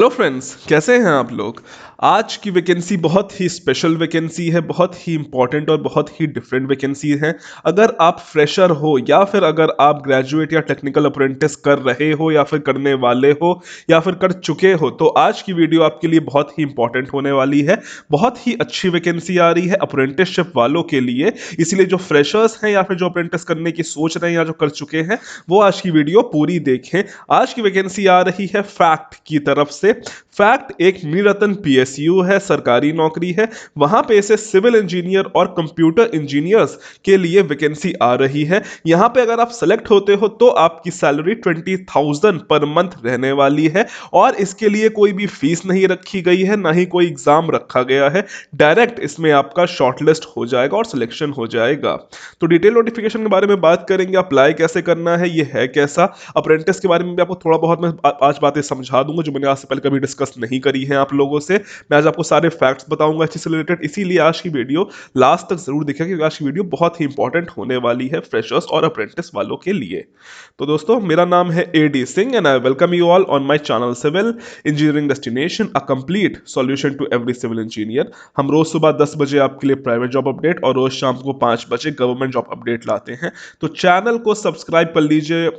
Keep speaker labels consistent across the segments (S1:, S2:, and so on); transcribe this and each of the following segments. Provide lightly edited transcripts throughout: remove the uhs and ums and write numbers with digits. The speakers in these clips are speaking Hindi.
S1: हेलो फ्रेंड्स, कैसे हैं आप लोग। आज की वैकेंसी बहुत ही स्पेशल वैकेंसी है, बहुत ही इंपॉर्टेंट और बहुत ही डिफरेंट वैकेंसी है। अगर आप फ्रेशर हो या फिर अगर आप ग्रेजुएट या टेक्निकल अप्रेंटिस कर रहे हो या फिर करने वाले हो या फिर कर चुके हो, तो आज की वीडियो आपके लिए बहुत ही इंपॉर्टेंट होने वाली है। बहुत ही अच्छी वैकेंसी आ रही है अप्रेंटिसशिप वालों के लिए, इसीलिए जो फ्रेशर्स हैं या फिर जो अप्रेंटिस करने की सोच रहे हैं या जो कर चुके हैं, वो आज की वीडियो पूरी देखें। आज की वैकेंसी आ रही है फैक्ट की तरफ से। फैक्ट एक मिनीरत्न पीएसयू है, सरकारी नौकरी है। वहां पे इसे सिविल इंजीनियर और कंप्यूटर इंजीनियर्स के लिए वैकेंसी आ रही है। यहां पे अगर आप सेलेक्ट होते हो तो आपकी सैलरी 20,000 पर मंथ रहने वाली है और इसके लिए कोई भी फीस नहीं रखी गई है, ना ही कोई एग्जाम रखा गया है। डायरेक्ट इसमें आपका शॉर्टलिस्ट हो जाएगा और सिलेक्शन हो जाएगा। तो डिटेल नोटिफिकेशन के बारे में बात करेंगे, अप्लाई कैसे करना है, ये है कैसा। अप्रेंटिस के बारे में भी आपको थोड़ा बहुत मैं आज बातें समझा दूंगा जो मैंने आज से पहले कभी डिस्कस नहीं करी है आप लोगों से। मैं आज आपको सारे फैक्ट्स बताऊंगा इसी से रिलेटेड, इसीलिए आज की वीडियो लास्ट तक जरूर देखिए क्योंकि आज की वीडियो बहुत ही इंपॉर्टेंट होने वाली है फ्रेशर्स और अप्रेंटिस वालों के लिए। तो दोस्तों, मेरा नाम है AD Singh and I welcome you all on my channel civil engineering destination, a complete solution to every civil engineer. हम रोज सुबह 10 बजे आपके लिए प्राइवेट जॉब अपडेट और रोज शाम को 5 बजे गवर्नमेंट जॉब अपडेट लाते हैं। तो चैनल को सब्सक्राइब कर लीजिए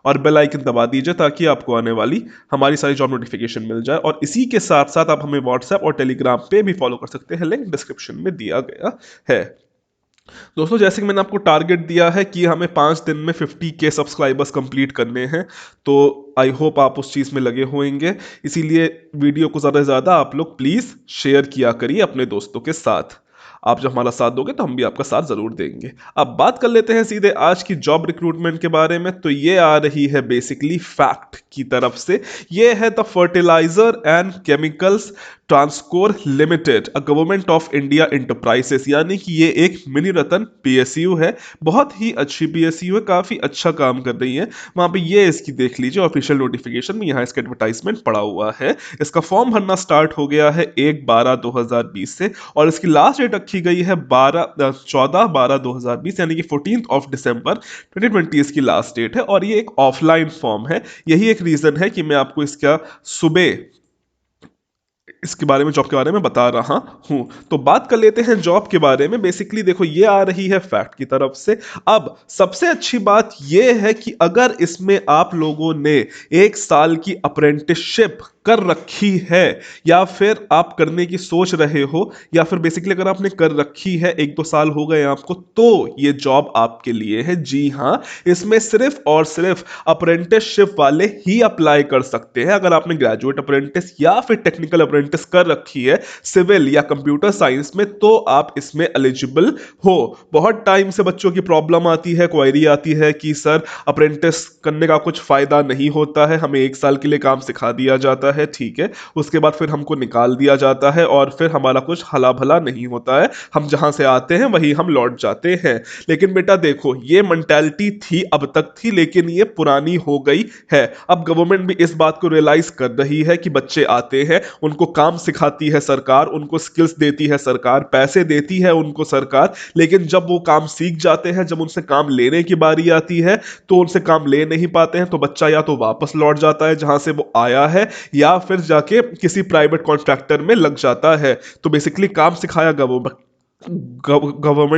S1: और बेल आइकन दबा दीजिए ताकि आपको आने वाली हमारी सारी जॉब नोटिफिकेशन मिल जाए। और इसी के साथ साथ आप हमें व्हाट्सएप और टेलीग्राम पे भी फॉलो कर सकते हैं, लिंक डिस्क्रिप्शन में दिया गया है। दोस्तों, जैसे कि मैंने आपको टारगेट दिया है कि हमें 5 दिन में 50K सब्सक्राइबर्स कंप्लीट करने हैं, तो आई होप आप उस चीज़ में लगे होंगे। इसीलिए वीडियो को ज़्यादा से ज़्यादा आप लोग प्लीज़ शेयर किया करिए अपने दोस्तों के साथ। आप जब हमारा साथ दोगे तो हम भी आपका साथ ज़रूर देंगे। अब बात कर लेते हैं सीधे आज की जॉब रिक्रूटमेंट के बारे में। तो ये आ रही है बेसिकली फैक्ट की तरफ से। ये है the fertiliser and chemicals Travancore limited, a government of India enterprises, यानी कि ये एक मिनी रतन पीएसयू है। बहुत ही अच्छी पीएसयू है, काफी अच्छा काम कर रही है। वहां पे ये इसकी देख लीजिए ऑफिशियल नोटिफिकेशन में, यहाँ इसका एडवर्टाइजमेंट पड़ा हुआ है। इसका फॉर्म भरना स्टार्ट हो गया है 1/12/2020 से और इसकी लास्ट डेट रखी गई है 14/12/2020, यानी कि 14 दिसंबर 2020 इसकी लास्ट डेट है। और ये एक ऑफलाइन फॉर्म है। यही एक रीजन है कि मैं आपको इसका सुबह इसके बारे में, जॉब के बारे में बता रहा हूं। तो बात कर लेते हैं जॉब के बारे में। बेसिकली देखो, ये आ रही है फैक्ट की तरफ से। अब सबसे अच्छी बात ये है कि अगर इसमें आप लोगों ने 1 साल की अप्रेंटिसशिप कर रखी है या फिर आप करने की सोच रहे हो या फिर बेसिकली अगर आपने कर रखी है, 1-2 साल हो गए आपको, तो ये जॉब आपके लिए है। जी हां, इसमें सिर्फ और सिर्फ अप्रेंटिसशिप वाले ही अप्लाई कर सकते हैं। अगर आपने ग्रेजुएट अप्रेंटिस या फिर टेक्निकल अप्रेंटिस कर रखी है सिविल या कंप्यूटर साइंस में, तो आप इसमें एलिजिबल हो। बहुत टाइम से बच्चों की प्रॉब्लम आती है, क्वेरी आती है कि सर अप्रेंटिस करने का कुछ फायदा नहीं होता है, हमें 1 साल के लिए काम सिखा दिया जाता है, ठीक है, उसके बाद फिर हमको निकाल दिया जाता है और फिर हमारा कुछ हला भला नहीं होता है, हम जहां से आते हैं वही हम लौट जाते हैं। लेकिन बेटा देखो, ये मेंटालिटी थी, अब तक थी, लेकिन ये पुरानी हो गई है। अब गवर्नमेंट भी इस बात को रियलाइज कर रही है कि बच्चे आते हैं, उनको काम सिखाती है सरकार, उनको स्किल्स देती है सरकार, पैसे देती है उनको सरकार, लेकिन जब वो काम सीख जाते हैं, जब उनसे काम लेने की बारी आती है, तो उनसे काम ले नहीं पाते हैं, तो बच्चा या तो वापस लौट जाता है जहां से वो आया है या फिर जाके किसी प्राइवेट कॉन्ट्रैक्टर में लग जाता है। तो बेसिकली काम सिखाया गवर्नमेंट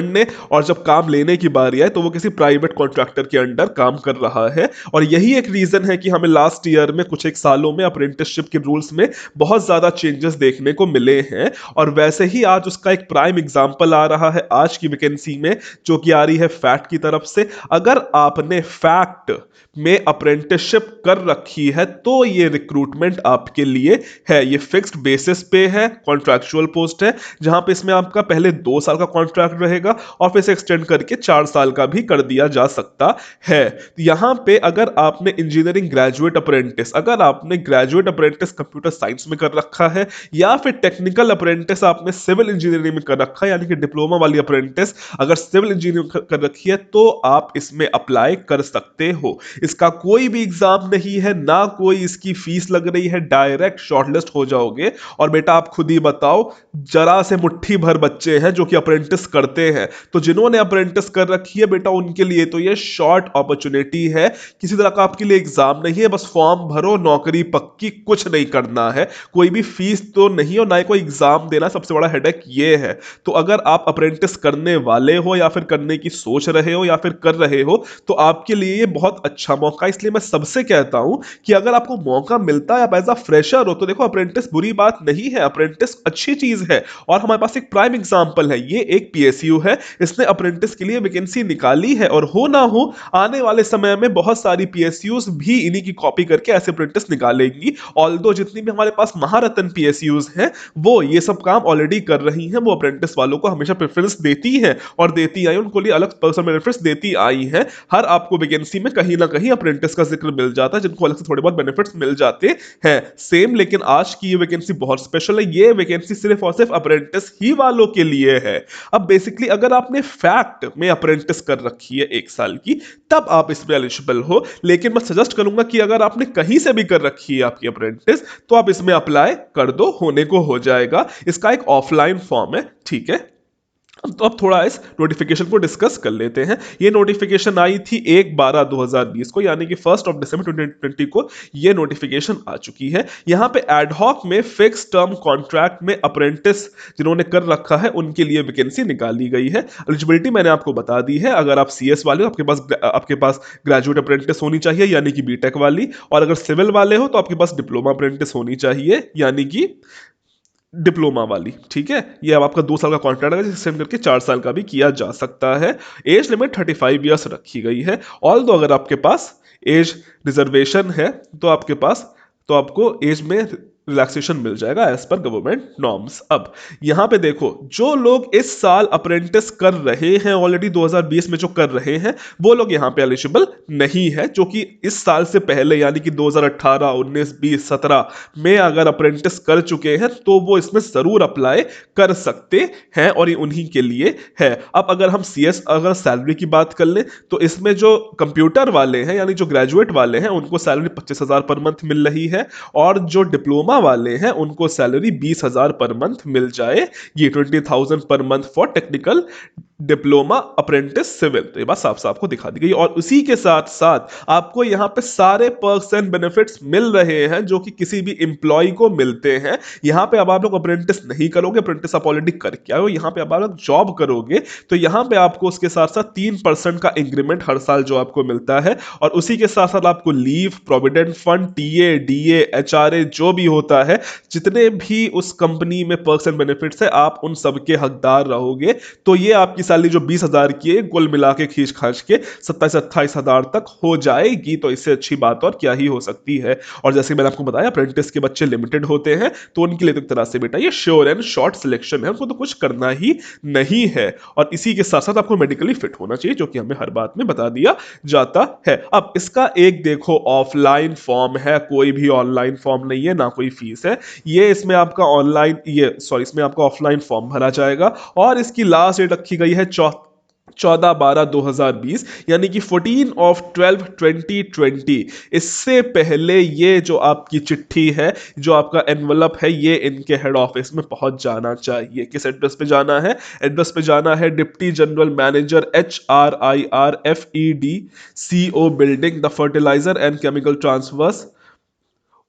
S1: ने, और जब काम लेने की बारी आए तो वो किसी प्राइवेट कॉन्ट्रैक्टर के अंडर काम कर रहा है। और यही एक रीजन है कि हमें लास्ट ईयर में, कुछ एक सालों में, अप्रेंटिसशिप के रूल्स में बहुत ज्यादा चेंजेस देखने को मिले हैं। और वैसे ही आज उसका एक प्राइम एग्जांपल आ रहा है आज की वैकेंसी में, जो कि आ रही है फैक्ट की तरफ से। अगर आपने फैक्ट में अप्रेंटिसशिप कर रखी है तो ये रिक्रूटमेंट आपके लिए है। ये फिक्स्ड बेसिस पे है, कॉन्ट्रैक्चुअल पोस्ट है, जहां पे इसमें आपका पहले 2 साल का कॉन्ट्रैक्ट रहेगा और फिर से एक्सटेंड करके 4 साल का भी कर दिया जा सकता है। यहां पे अगर आपने इंजीनियरिंग ग्रेजुएट अप्रेंटिस, अगर आपने ग्रेजुएट अप्रेंटिस कंप्यूटर साइंस में कर रखा है या फिर टेक्निकल अप्रेंटिस आपने सिविल इंजीनियरिंग में कर रखा है, यानी कि डिप्लोमा वाली अप्रेंटिस अगर सिविल इंजीनियरिंग कर रखी है, तो आप इसमें अप्लाई कर सकते हो। इसका कोई भी एग्जाम नहीं है, ना कोई इसकी फीस लग रही है, डायरेक्ट शॉर्टलिस्ट हो जाओगे। और बेटा आप खुद ही बताओ, जरा से मुट्ठी भर बच्चे हैं जो कि अप्रेंटिस करते हैं, तो जिन्होंने अप्रेंटिस कर रखी है बेटा उनके लिए तो ये शॉर्ट अपॉर्चुनिटी है, किसी तरह का आपके लिए एग्जाम नहीं है, बस फॉर्म भरो, नौकरी पक्की, कुछ नहीं करना है, कोई भी फीस तो नहीं और ना ही कोई एग्जाम देना, सबसे बड़ा हेडेक ये है। तो अगर आप अप्रेंटिस करने वाले हो या फिर करने की सोच रहे हो या फिर कर रहे हो तो आपके लिए ये बहुत अच्छा मौका है। इसलिए मैं सबसे कहता हूं कि अगर आपको मौका मिलता है, आप एज अ फ्रेशर हो, तो देखो अप्रेंटिस बुरी बात नहीं है, अप्रेंटिस अच्छी चीज है। और हमारे पास एक प्राइम एग्जांपल है, ये एक पीएसयू है, इसने अप्रेंटिस के लिए वैकेंसी निकाली है और हो ना हो आने वाले समय में बहुत सारी पीएसयूज भी इन्हीं की कॉपी करके ऐसे अप्रेंटिस निकालेंगी। ऑल्दो जितनी भी हमारे पास महारत्न पीएसयूज हैं वो ये सब काम ऑलरेडी कर रही हैं, वो अप्रेंटिस वालों को हमेशा प्रेफरेंस देती हैं और देती आई, उनको लिए अलग पर्सनल बेनिफिट्स देती आई हैं। हर आपको वैकेंसी में कहीं ना कहीं अप्रेंटिस का जिक्र मिल जाता है, जिनको अलग से थोड़े बहुत बेनिफिट्स मिल जाते हैं सेम। लेकिन आज की ये वैकेंसी बहुत स्पेशल है, ये वैकेंसी सिर्फ और सिर्फ अप्रेंटिस ही वालों के लिए है। अब बेसिकली अगर आपने फैक्ट में अप्रेंटिस कर रखी है 1 साल की, तब आप इसमें एलिजिबल हो। लेकिन मैं सजेस्ट करूंगा कि अगर आपने कहीं से भी कर रखी है आपकी अप्रेंटिस, तो आप इसमें अप्लाई कर दो, होने को हो जाएगा। इसका एक ऑफलाइन फॉर्म है, ठीक है। तो अब थोड़ा इस नोटिफिकेशन को डिस्कस कर लेते हैं। ये नोटिफिकेशन आई थी 1/12/2020 को, यानी कि 1 December 2020 को ये नोटिफिकेशन आ चुकी है। यहाँ पे एडहॉक में फिक्स टर्म कॉन्ट्रैक्ट में अप्रेंटिस जिन्होंने कर रखा है उनके लिए वैकेंसी निकाली गई है। एलिजिबिलिटी मैंने आपको बता दी है, अगर आप सीएस वाले हो आपके पास ग्रेजुएट अप्रेंटिस होनी चाहिए यानी कि बीटेक वाली, और अगर सिविल वाले हो तो आपके पास डिप्लोमा अप्रेंटिस होनी चाहिए यानी कि डिप्लोमा वाली, ठीक है। ये अब आपका 2 साल का कॉन्ट्रैक्ट है, जिसे एक्सटेंड करके 4 साल का भी किया जा सकता है। एज लिमिट 35 ईयर्स रखी गई है। ऑल दो अगर आपके पास एज रिजर्वेशन है तो आपको एज में रिलैक्सेशन मिल जाएगा एज पर गवर्नमेंट नॉर्म्स। अब यहां पे देखो, जो लोग इस साल अप्रेंटिस कर रहे हैं ऑलरेडी 2020 में जो कर रहे हैं, वो लोग यहां पे एलिजिबल नहीं है। जो कि इस साल से पहले यानी कि 2018, 19, 20, 17 में अगर अप्रेंटिस कर चुके हैं तो वो इसमें जरूर अप्लाई कर सकते हैं और ये उन्हीं के लिए है। अब अगर हम सीएस अगर सैलरी की बात कर लें तो इसमें जो कंप्यूटर वाले हैं यानी जो ग्रेजुएट वाले हैं उनको सैलरी 25,000 पर मंथ मिल रही है, और जो डिप्लोमा वाले हैं उनको सैलरी 20,000 पर मंथ मिल जाए। ये 20,000 per month for technical diploma apprentice civil, तो ये बात साफ साफ को दिखा दी गई। और उसी के साथ साथ आपको यहां पे सारे पर्क्स एंड बेनिफिट्स मिल रहे हैं जो कि किसी भी एम्प्लॉय को मिलते हैं। यहां पे अब आप लोग अप्रेंटिस नहीं करोगे, अप्रेंटिस आप ऑलरेडी करके आए हो, यहां पे अब आप लोग जॉब करोगे तो यहां पे आपको उसके साथ साथ 3% का इंक्रीमेंट हर साल जो आपको मिलता है, और उसी के साथ साथ आपको leave, provident fund, TA, DA, HRA जो भी होता है, जितने भी उस कंपनी में पर्क्स एंड बेनिफिट्स है, आप उन सबके हकदार रहोगे। तो ये आपकी सैलरी जो 20,000 की है कुल मिला के खींच खाच के 27-28 हजार तक हो जाएगी। तो इससे अच्छी बात और क्या ही हो सकती है। और जैसे मैंने आपको बताया अप्रेंटिस के बच्चे लिमिटेड होते हैं, तो उनके लिए तो एक तरह से बेटा ये श्योर एंड शॉर्ट सिलेक्शन है, उनको तो कुछ करना ही नहीं है। और इसी के साथ साथ आपको मेडिकली फिट होना चाहिए, जो कि हमें हर बात में बता दिया जाता है। अब इसका एक देखो ऑफलाइन फॉर्म है, कोई भी ऑनलाइन फॉर्म नहीं है, ना कोई फीस है। ये इसमें आपका इसमें आपका ऑफलाइन फॉर्म भरा जाएगा, और इसकी लास्ट डेट रखी गई है 14/12/2020 यानी कि 14/12/2020। इससे पहले ये जो आपकी चिट्ठी है, जो आपका एनवलप है, ये इनके हेड ऑफिस में पहुंच जाना चाहिए। किस एड्रेस पे जाना है? एड्रेस पे जाना है deputy general manager HRIRFEDCO building, the fertiliser and chemical transfers,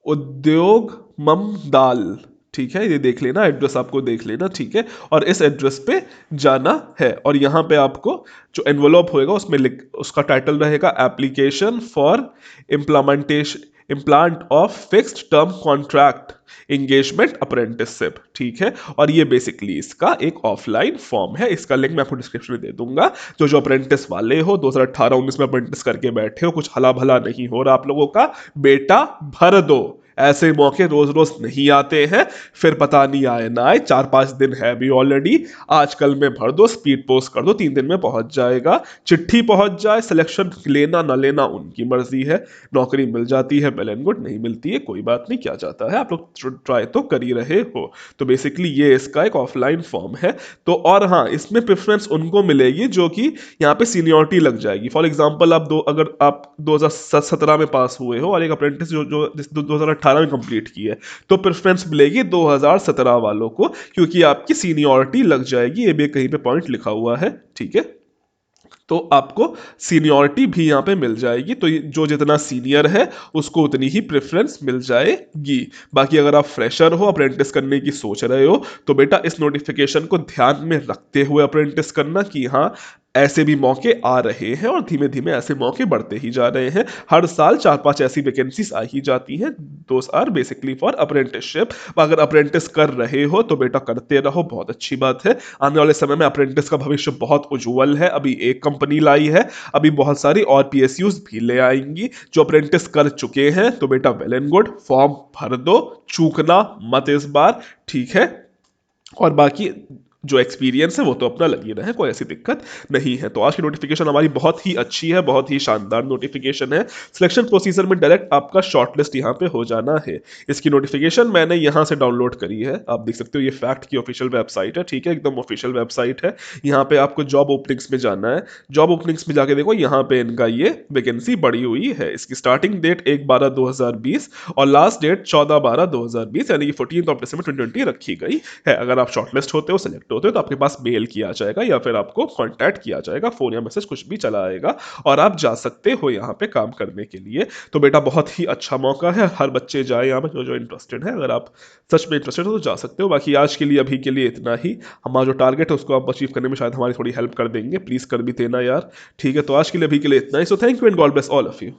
S1: Udyogamandal, ठीक है। ये देख लेना, एड्रेस आपको देख लेना, ठीक है। और इस एड्रेस पे जाना है, और यहां पे आपको जो एनवलप होएगा उसमें उसका टाइटल रहेगा application for implant of fixed term contract engagement apprenticeship, ठीक है। और ये बेसिकली इसका एक ऑफलाइन फॉर्म है, इसका लिंक मैं आपको डिस्क्रिप्शन में दे दूंगा। जो अप्रेंटिस वाले हो, 2018-19 में अप्रेंटिस करके बैठे हो, कुछ हला भला नहीं हो रहा आप लोगों का, बेटा भर दो। ऐसे मौके रोज रोज नहीं आते हैं, फिर पता नहीं आए ना आए, 4-5 दिन है भी ऑलरेडी। आजकल में भर दो, स्पीड पोस्ट कर दो, 3 दिन में पहुंच जाएगा। चिट्ठी पहुंच जाए, सिलेक्शन लेना ना लेना उनकी मर्जी है। नौकरी मिल जाती है वेल एंड गुड, नहीं मिलती है कोई बात नहीं, क्या जाता है, आप लोग ट्राई तो कर ही रहे हो। तो बेसिकली ये इसका एक ऑफलाइन फॉर्म है। तो और हाँ, इसमें प्रेफरेंस उनको मिलेगी जो कि यहाँ पे सीनियरिटी लग जाएगी। फॉर एग्जाम्पल अगर आप 2017 में पास हुए हो और एक अप्रेंटिस जो 2018 2018 में कंप्लीट की है तो प्रेफरेंस मिलेगी 2017 वालों को, क्योंकि आपकी सीनियरिटी लग जाएगी, ये भी कहीं पे पॉइंट लिखा हुआ है, ठीक है। तो आपको सीनियरिटी भी यहाँ पे मिल जाएगी, तो जो जितना सीनियर है उसको उतनी ही प्रेफरेंस मिल जाएगी। बाकी अगर आप फ्रेशर हो, अप्रेंटिस करने की सोच रहे हो, तो बेटा इस नोटिफिकेशन को ध्यान में रखते हुए अप्रेंटिस करना कि हाँ ऐसे भी मौके आ रहे हैं और धीमे धीमे ऐसे मौके बढ़ते ही जा रहे हैं। हर साल 4-5 ऐसी वैकेंसीज आ ही जाती हैं। Those are basically for apprenticeship. अगर अप्रेंटिस कर रहे हो तो बेटा करते रहो, बहुत अच्छी बात है। आने वाले समय में अप्रेंटिस का भविष्य बहुत उज्जवल है। अभी एक कंपनी लाई है, अभी बहुत सारी और पीएसयूज भी ले आएंगी। जो अप्रेंटिस कर चुके हैं तो बेटा वेल एंड गुड, फॉर्म भर दो, चूकना मत इस बार, ठीक है। और बाकी जो एक्सपीरियंस है वो तो अपना लगी रहे, कोई ऐसी दिक्कत नहीं है। तो आज की नोटिफिकेशन हमारी बहुत ही अच्छी है, बहुत ही शानदार नोटिफिकेशन है। सिलेक्शन प्रोसीजर में डायरेक्ट आपका शॉर्टलिस्ट यहाँ पे हो जाना है। इसकी नोटिफिकेशन मैंने यहाँ से डाउनलोड करी है, आप देख सकते हो, ये फैक्ट की ऑफिशियल वेबसाइट है, ठीक है, एकदम ऑफिशियल वेबसाइट है। यहाँ पे आपको जॉब ओपनिंग्स में जाना है, जॉब ओपनिंग्स में जाके देखो, यहाँ पे इनका ये वैकेंसी बढ़ी हुई है। इसकी स्टार्टिंग डेट 1/12/2020 और लास्ट डेट 14/12/2020 यानी कि 14 December 2020 रखी गई है। अगर आप शॉर्टलिस्ट होते हो, सेलेक्ट होते हो, तो आपके पास मेल किया जाएगा या फिर आपको कांटेक्ट किया जाएगा, फोन या मैसेज कुछ भी चला आएगा और आप जा सकते हो यहाँ पे काम करने के लिए। तो बेटा बहुत ही अच्छा मौका है, हर बच्चे जाए यहाँ पे जो जो इंटरेस्टेड है। अगर आप सच में इंटरेस्टेड हो तो जा सकते हो। बाकी आज के लिए, अभी के लिए इतना ही। हमारा जो टारगेट है उसको आप अचीव करने में शायद हमारी थोड़ी हेल्प कर देंगे, प्लीज कर भी देना यार, ठीक है। तो आज के लिए, अभी के लिए इतना ही। So thank you and God bless all of you.